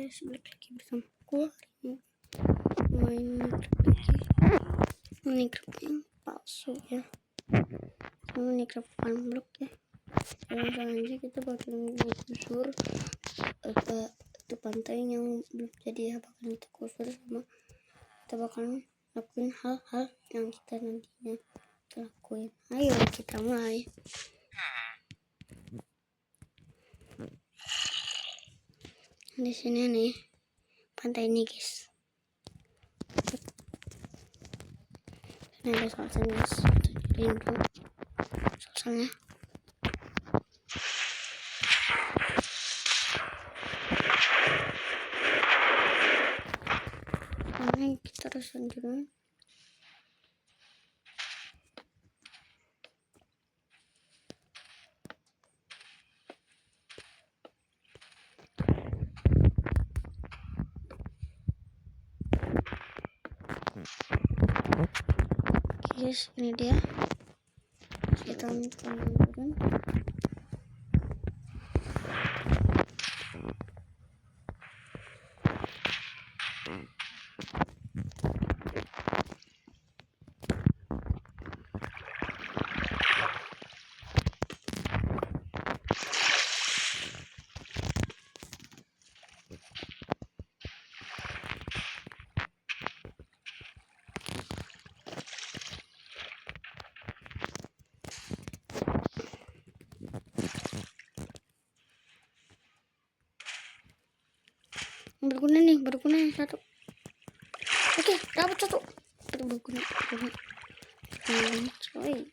guys, balik lagi bersama gue hari ini Minecraft yang palsu ya, Minecraft Funblock ya. Langsung aja kita bakal gusur itu pantai yang belum jadi ya, bakal kita gusur sama kita bakal lakuin hal-hal yang kita nantinya lakuin. Ayo kita mulai. Di sini nih pantai ini guys, ini ada salsanya guys, jadiin dulu salsanya. Sekarang kita harus dulu. Guys, ini dia. Kita turun. Berguna nih satu. Oke, dapat satu. Berguna. Coy.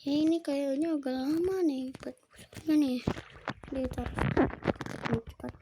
Ya ini kayaknya agak lama nih buat usulnya nih. Ditaruh cepat.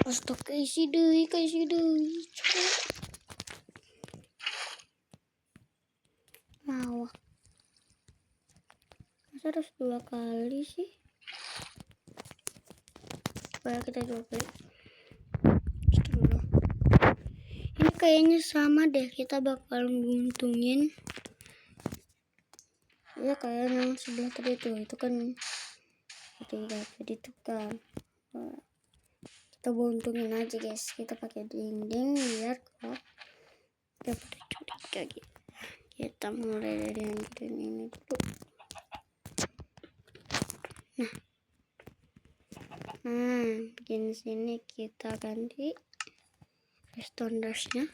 Astaga, isi deui. Mau. Masa harus 2 kali sih? Coba kita coba. Ini kayaknya sama deh, kita bakal nguntungin. Ya kayak yang sebelah tadi tuh, itu kan jadi tukang. Kita buntungin aja guys, kita pakai dinding biar kalau dapat curi kaki. Kita mulai dari yang ini dulu. Nah, begini sini kita ganti redstone dashnya.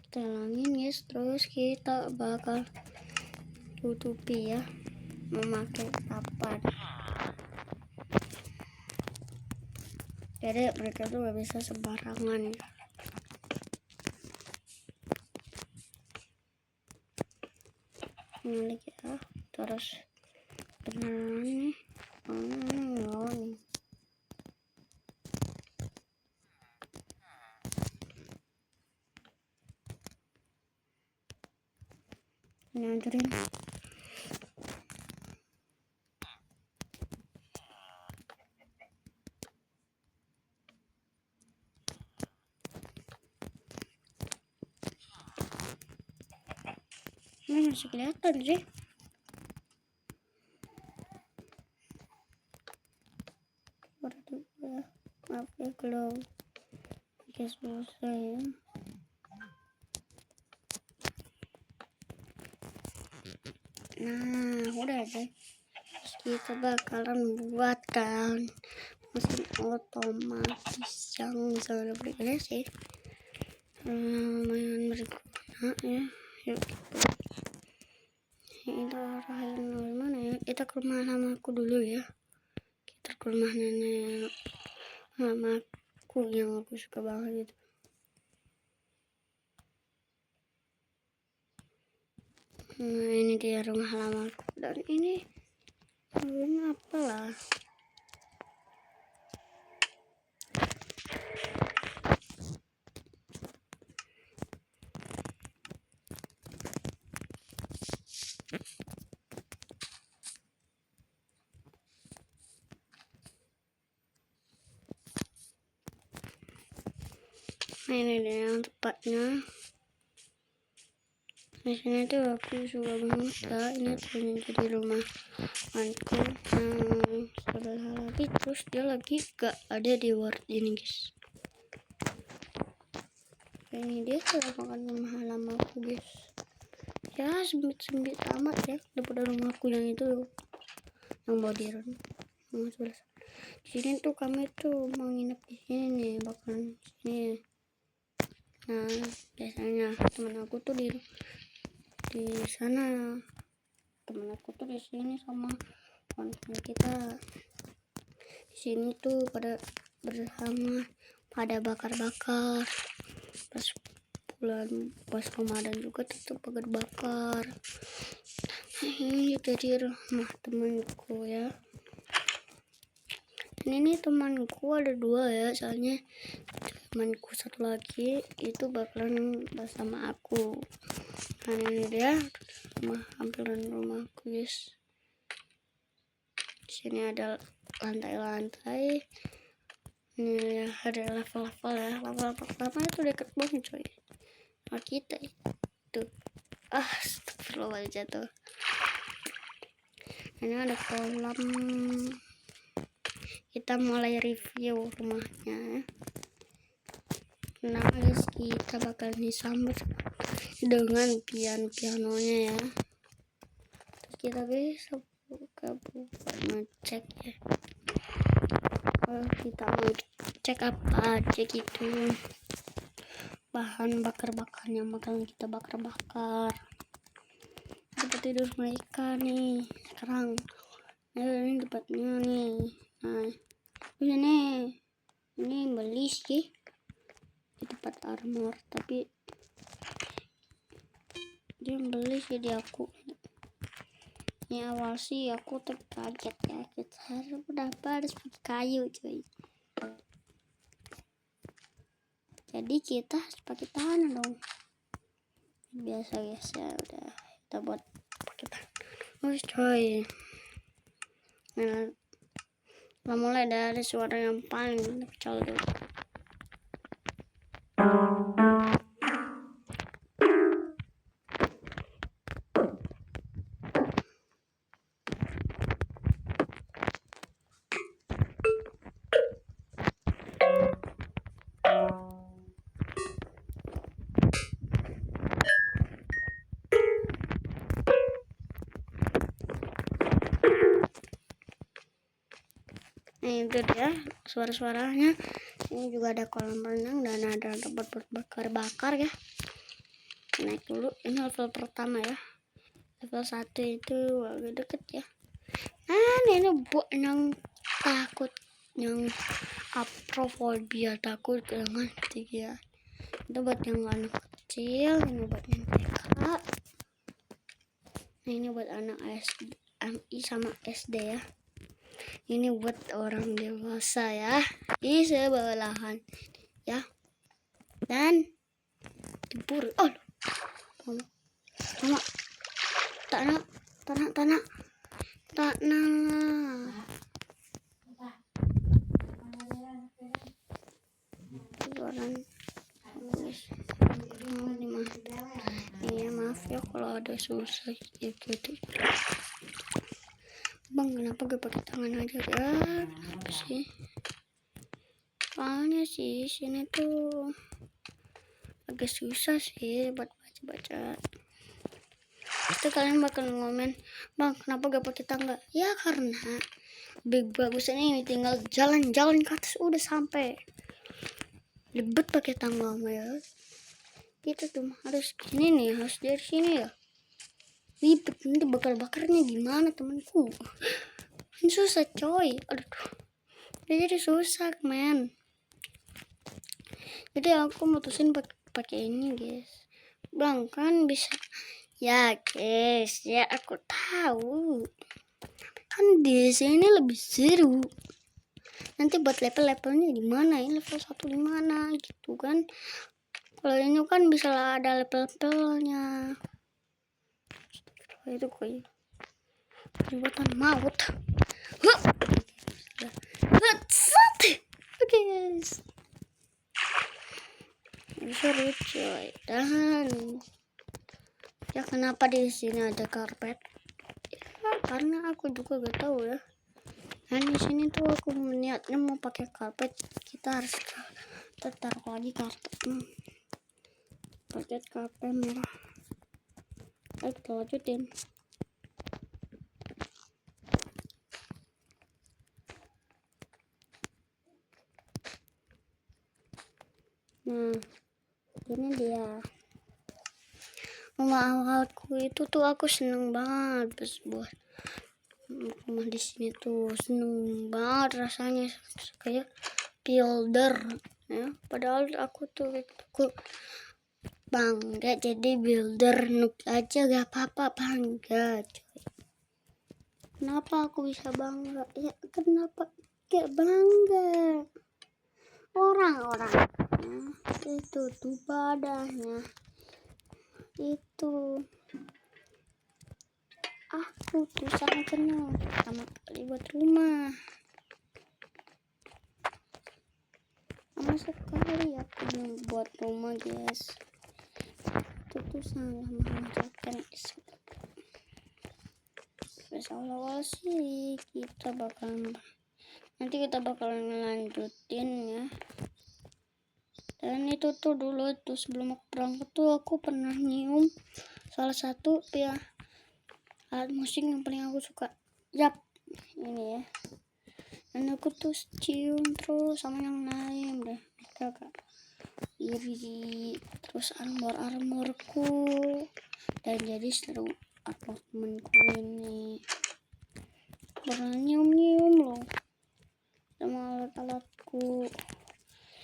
Kita hilangin guys, terus kita bakal tutupi ya memakai papan. Jadi mereka tuh gak bisa sembarangan. ini lagi ya, terus beneran nih nih. Ini hancurin. Ini masih kelihatan sih. Maaf ya kalau susah ya. Nah, udah deh. Kita bakalan buatkan mesin otomatis yang sangat berguna sih. Lumayan berguna ya. Yuk kita arahin mana ya? Kita ke rumah lamaku dulu ya. Kita ke rumah nenek lamaku yang aku suka banget gitu. Nah, ini dia rumah lamaku, dan ini apalah. Nah, ini dia yang tepatnya. Di sini tuh aku suka banget ya. Ini tuh jadi rumah mantu yang sebelah lagi, terus dia lagi gak ada di ward ini guys. Ini dia makan rumah lamaku guys. Ya sempit amat ya daripada rumahku yang itu yang modern. Di sini tuh kami tuh mau nginep di sini nih, bakalan sini. Nah, biasanya teman aku tuh di sana, temen aku tuh di sini sama teman kita. Di sini tuh pada bersama, pada bakar-bakar. Pas Ramadan juga tetap bakar. Ini jadi rumah temanku ya. Ini temanku ada 2 ya, soalnya temanku satu lagi itu bakalan bersama aku. Nah, ini dia hampiran rumahku guys. Di sini ada lantai-lantai. Ini ada level-level ya. Level-level itu deket banget coy sama kita itu. Astagfirullah jatuh. Ini ada kolam. Kita mulai review rumahnya. Nah guys, kita bakal disambut dengan pianonya ya. Terus kita bisa buka ngecek ya. Kita mau cek apa aja gitu, bahan bakar-bakar yang bakal kita bakar. Kita tidur mereka nih sekarang. Ini tempatnya nih. Nah, ini beli sih di tempat armor, tapi dia beli sih di aku. Ini awal sih aku terkaget ya, kita harus pakai kayu cuy. Jadi kita harus pakai tangan dong. Biasa guys ya, udah kita buat pakai tangan. Coy. Nah, mulai dari suara yang paling kecil dulu. Nah, itu dia suara-suaranya. Ini juga ada kolam renang dan ada tempat bakar ya. Naik dulu, ini level pertama ya. Level 1 itu agak deket ya. Nah, ini buat yang takut, yang aprophobia, takut dengan ketinggian. Itu buat yang anak kecil, ini buat yang TK. Nah, ini buat anak SD, MI sama SD ya. Ini buat orang dewasa ya. Di sebelahan ya. Dan diburu. Oh, Mama. Tanah. Orang maaf ya kalau ada susah gitu. Bang, kenapa gak pakai tangan aja ya? Kenapa sih? Soalnya sih sini tuh agak susah sih buat baca. Pasti kalian bakal ngomen, bang kenapa gak pakai tangga? Ya karena lebih bagusnya ini tinggal jalan-jalan ke atas udah sampai. Ribet pakai tangga ya. Itu tuh harus sini nih, harus dari sini ya. Ribet, nanti bakarnya gimana temanku? Ini susah coy. Aduh. Jadi susah men. Jadi aku mutusin pakai ini guys. Bang kan bisa. Ya guys, ya aku tahu. Kan di sini lebih seru. Nanti buat level-levelnya di mana? Ini level 1 di mana gitu kan. Kalau ini kan bisa ada level-levelnya. Itu kayak keributan maut. Oke guys. Seru coy. Dan ya kenapa di sini ada karpet? Ya, karena aku juga gak tahu ya. Dan di sini tuh aku niatnya mau pakai karpet. Kita harus taruh lagi karpetnya. Pakai karpet merah. Ayo kita lanjutin. Nah, ini dia. Rumah awalku itu tuh aku seneng banget buat rumah di sini tuh seneng banget rasanya kayak builder ya. Padahal aku bangga jadi builder noob aja gak apa-apa bangga coy. Kenapa aku bisa bangga? Ya kenapa gak bangga? Orang-orang itu tuh padanya itu aku tuh sangat senang sama kali buat rumah. Sama sekali aku membuat rumah guys. Itu tuh sangat menyenangkan. Awal-awal sih kita bakalan ngelanjutin ya. Dan itu tuh dulu tuh sebelum aku berangkat tuh aku pernah nyium salah satu ya alat musik yang paling aku suka. Yap, ini ya. Dan aku tuh cium terus sama yang lain deh. Kakak iri terus armorku dan jadi seru apartemenku ini. Pernah nyium loh sama alat-alatku.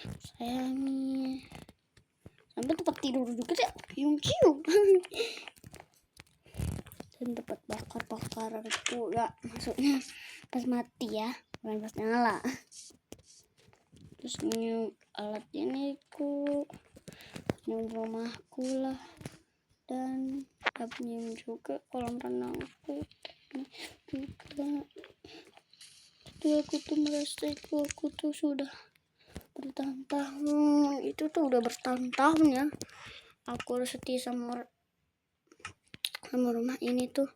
Sayangi sampai tempat tidur juga ya cium dan tempat bakar itu ya, maksudnya pas mati ya, bukan pas nyala. Terus nyium alat ini nyium rumahku lah, dan nyium juga kolam renangku. Jadi aku tuh merasa aku tuh sudah bertahun-tahun, itu tuh udah bertahun-tahun ya aku harus setia sama rumah ini tuh.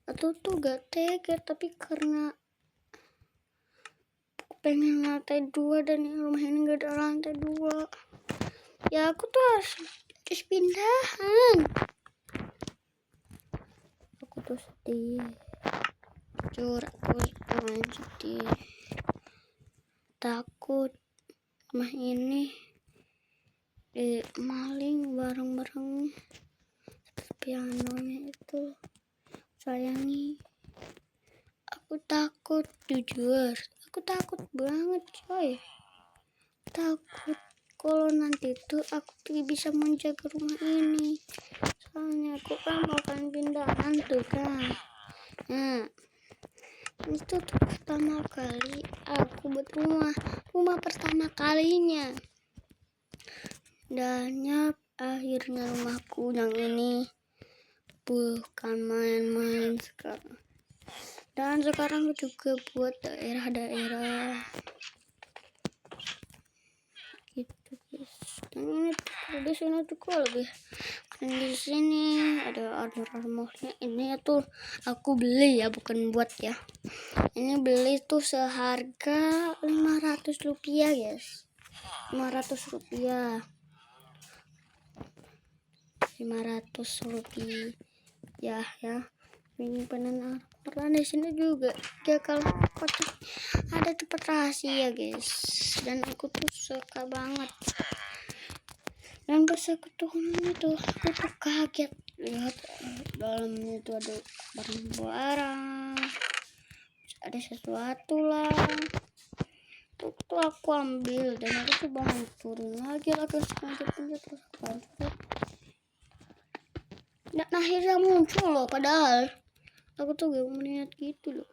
Aku tuh gak tega, tapi karena pengen lantai 2 dan rumah ini gak ada lantai 2 ya, aku tuh harus pindahan. Aku tuh sedih, jujur aku sedih, takut rumah ini maling barang-barang pianonya itu. Sayangi, aku takut, jujur aku takut banget coy. Takut kalau nanti tuh aku tuh bisa menjaga rumah ini, soalnya aku kan bakalan pindahan tuh kan. Nah, itu tuh pertama kali aku buat rumah pertama kalinya. Dan akhirnya rumahku yang ini bukan main-main sekarang. Dan sekarang juga buat daerah-daerah gitu guys. Dan ini di sini juga lebih. Dan di sini ada armor-armornya. Ini tuh aku beli ya, bukan buat ya. Ini beli tuh seharga 500 rupiah guys. 500 rupiah. 500 rupiah ya. Penyimpanan armor di sini juga. Ya kalau kocok ada tempat rahasia guys. Dan aku tuh suka banget. Dan pas aku turun itu aku tuh kaget lihat dalamnya itu ada barang-barang, ada sesuatu lah. Tuh aku ambil dan aku coba hancurin lagi sengaja terus aku hancurin. Dan akhirnya muncul loh, padahal aku tuh gak melihat gitu loh.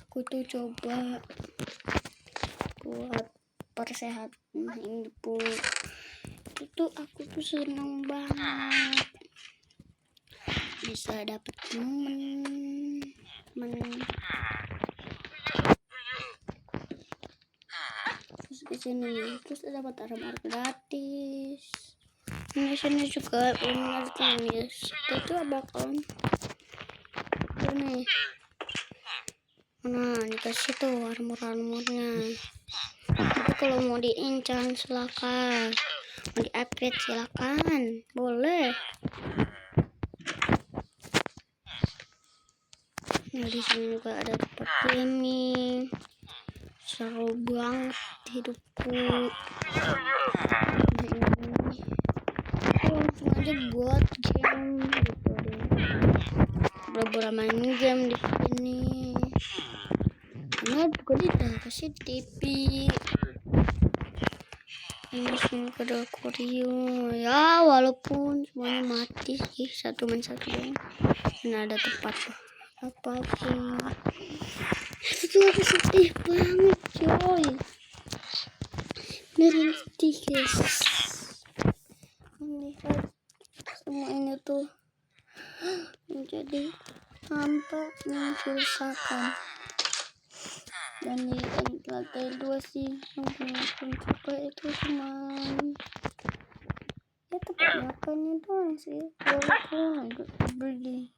Aku tuh coba buat persehatan hidup. Itu aku tuh seneng banget bisa dapet temen. Terus di sini terus dapat armor gratis. Di sini juga benar guys. Itu bakal ini. Nah, dikasih tuh armornya. Tapi kalau mau di-enchant silakan, mau di-upgrade silakan, boleh. Nah, di sini juga ada tempat gaming. Seru banget hidupku. Nah, ini langsung aja buat game gitu deh. Beberapa main game di sini. Ini juga dikasih TV. Ini sini ada akuarium ya, walaupun semuanya mati sih, satu main satu doang. Ini ada tempat apapun. Itu aku sedih banget coy, beneran sedih guys melihat semua ini tuh menjadi hampa menyusahkan. Dan di lantai 2 sih yang coba itu cuman ya tempat makannya doang sih, walaupun agak beli.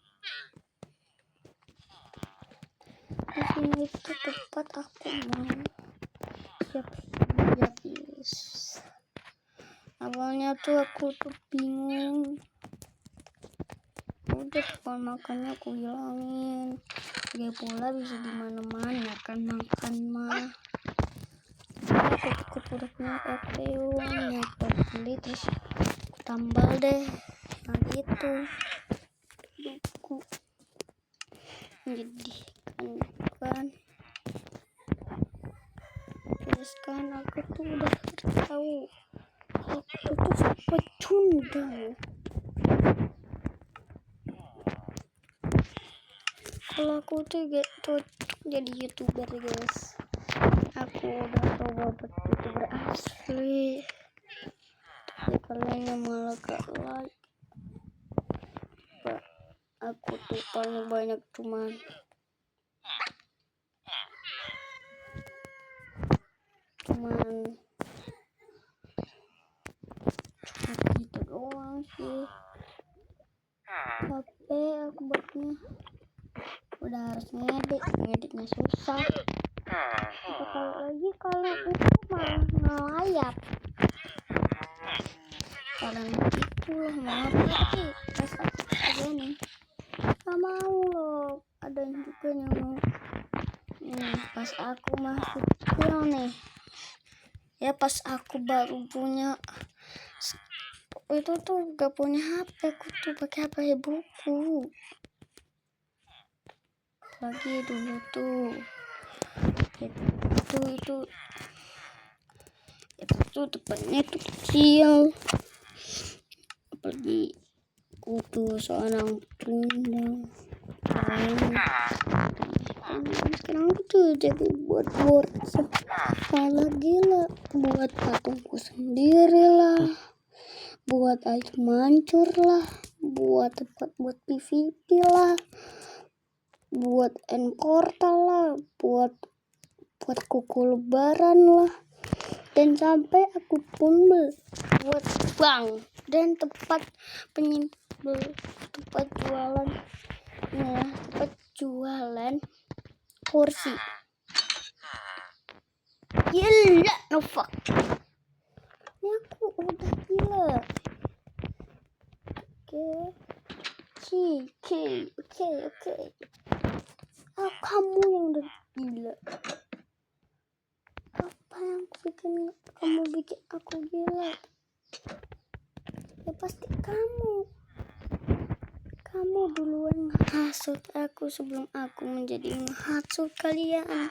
Di sini itu tempat aku mau siap-siap guys. Awalnya tuh aku tuh bingung, udah pohon makannya aku hilangin. Dia pula bisa di mana-mana kan makan mah. Aku udah punya aquarium, aku beli terus aku tambal deh yang itu buku jadi kan terus kan aku tuh udah tahu aku tuh pecundang. Kalau aku tuh gak cocok jadi YouTuber guys. Aku udah coba buat YouTuber asli, tapi kalian yang malah gak like. Aku tuh paling banyak cuman gitu doang sih. Tapi aku buatnya udah harus ngeditnya susah. Apalagi kalau itu malah ngelayap. Kalian gitu maaf sih pas aku begini gak mau loh. Ada juga yang mau pas aku masuk kecil nih ya, pas aku baru punya itu tuh gak punya HP, aku tuh pakai HP ibuku lagi dulu tuh. Itu tempatnya tuh kecil, apalagi Aku tuh seorang pundang. Sekarang aku tuh jadi buat malah gila, buat patungku sendiri lah, buat air mancur lah, buat tempat buat PVP lah, buat portal lah, buat kuku lebaran lah, dan sampai aku pun buat bank dan tempat tempat jualan ya, tempat jualan kursi. Gila, no fuck. Ini aku udah gila. Oke. Kamu yang udah gila. Apa yang kamu bikin aku gila? Ya pasti kamu duluan menghasut aku sebelum aku menjadi menghasut kalian.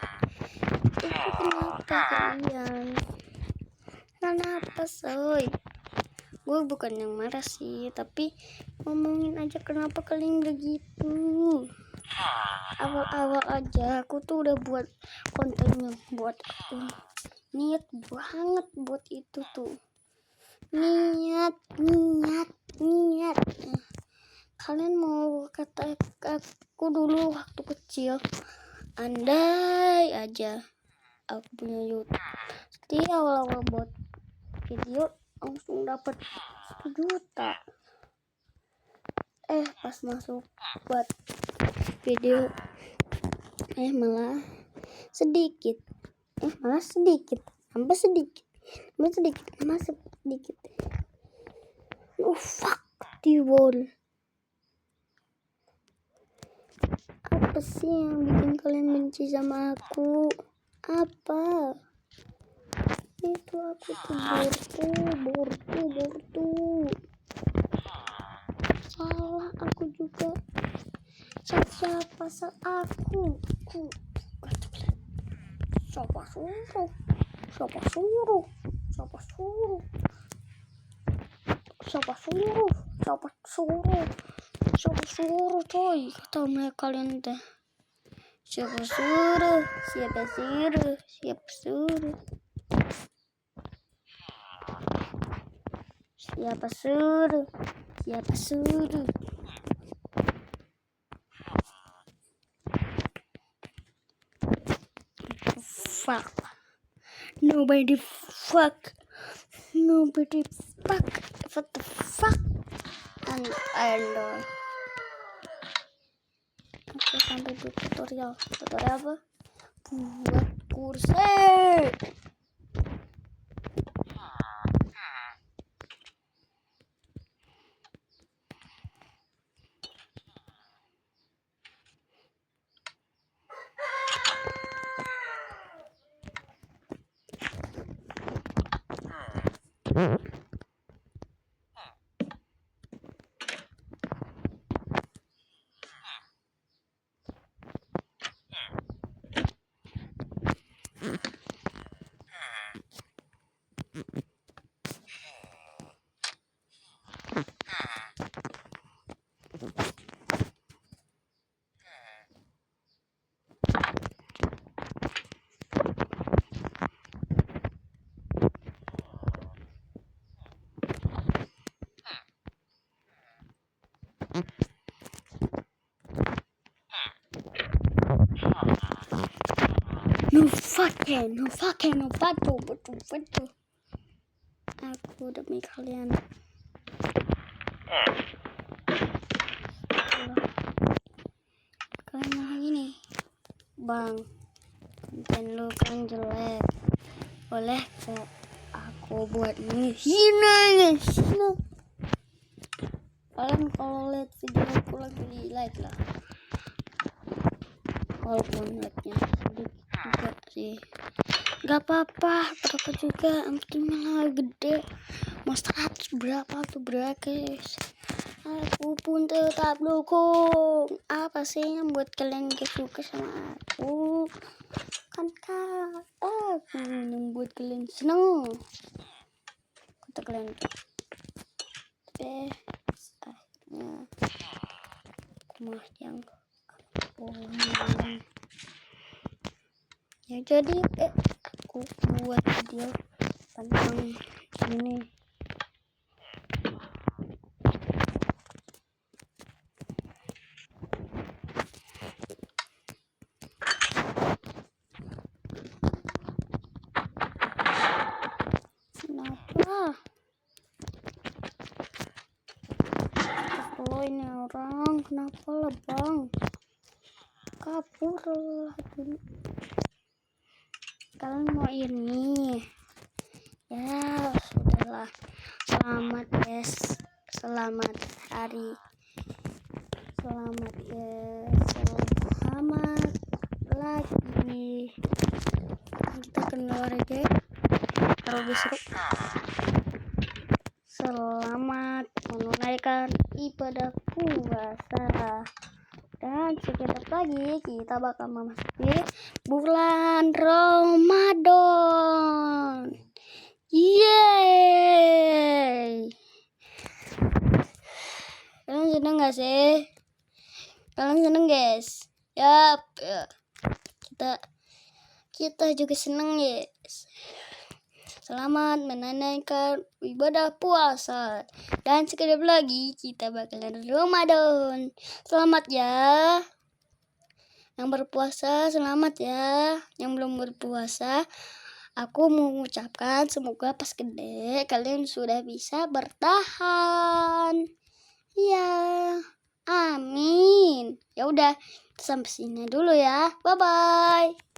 Itu kenapa kalian? Kenapa soy? Gue bukan yang marah sih, tapi ngomongin aja kenapa kalian begitu. Awal-awal aja aku tuh udah buat kontennya buat aku. Niat banget buat itu tuh. Niat. Kalian mau kata aku dulu waktu kecil, andai aja aku punya YouTube. Jadi awal-awal buat video langsung dapat 1 juta. Pas masuk buat video malah sedikit. Tambah sedikit. Oh fuck, di wall. Apa sih yang bikin kalian benci sama aku? Apa? Itu aku tuh bortu. Salah aku juga. Siapa salah aku? Siapa suruh coy, kata mereka kalian teh. Siapa suruh? Fuck. Nobody fuck. What the fuck? And oke, sampai di tutorial apa? Buat kursi. No betul. Aku demi kalian. Karena ini, bang, konten lu kan jelek. Boleh kok aku buat ini. Hina. Kalian kalau lihat video aku lagi di like lah. Walaupun like-nya sedikit juga sih. Gak apa-apa, berapa juga, penting malah gede. Mau 100 berapa tuh berakis. Aku pun tetap dukung. Apa sih yang buat kalian gak suka sama aku? Kan aku yang buat kalian seneng. Kata kalian tuh. Akhirnya rumah yang ya. Jadi aku buat video tentang ini. Kenapa? Kalau ini orang kenapa lah bang? Kabur lah dulu. Kalian mau ini? Ya sudahlah. Selamat guys. Selamat hari. Selamat guys. Selamat lagi. Kita keluar aja. Kalau seru. Selamat menunaikan ibadah puasa. Dan sebentar lagi kita bakal memasuki bulan Ramadan. Yeay! Kalian seneng gak sih? Kalian seneng guys? Yap. Kita juga seneng guys. Selamat menunaikan ibadah puasa. Dan sekejap lagi kita bakalan Ramadan. Selamat ya. Yang berpuasa selamat ya. Yang belum berpuasa, aku mengucapkan semoga pas gede kalian sudah bisa bertahan. Ya. Amin. Ya udah, sampai sini dulu ya. Bye bye.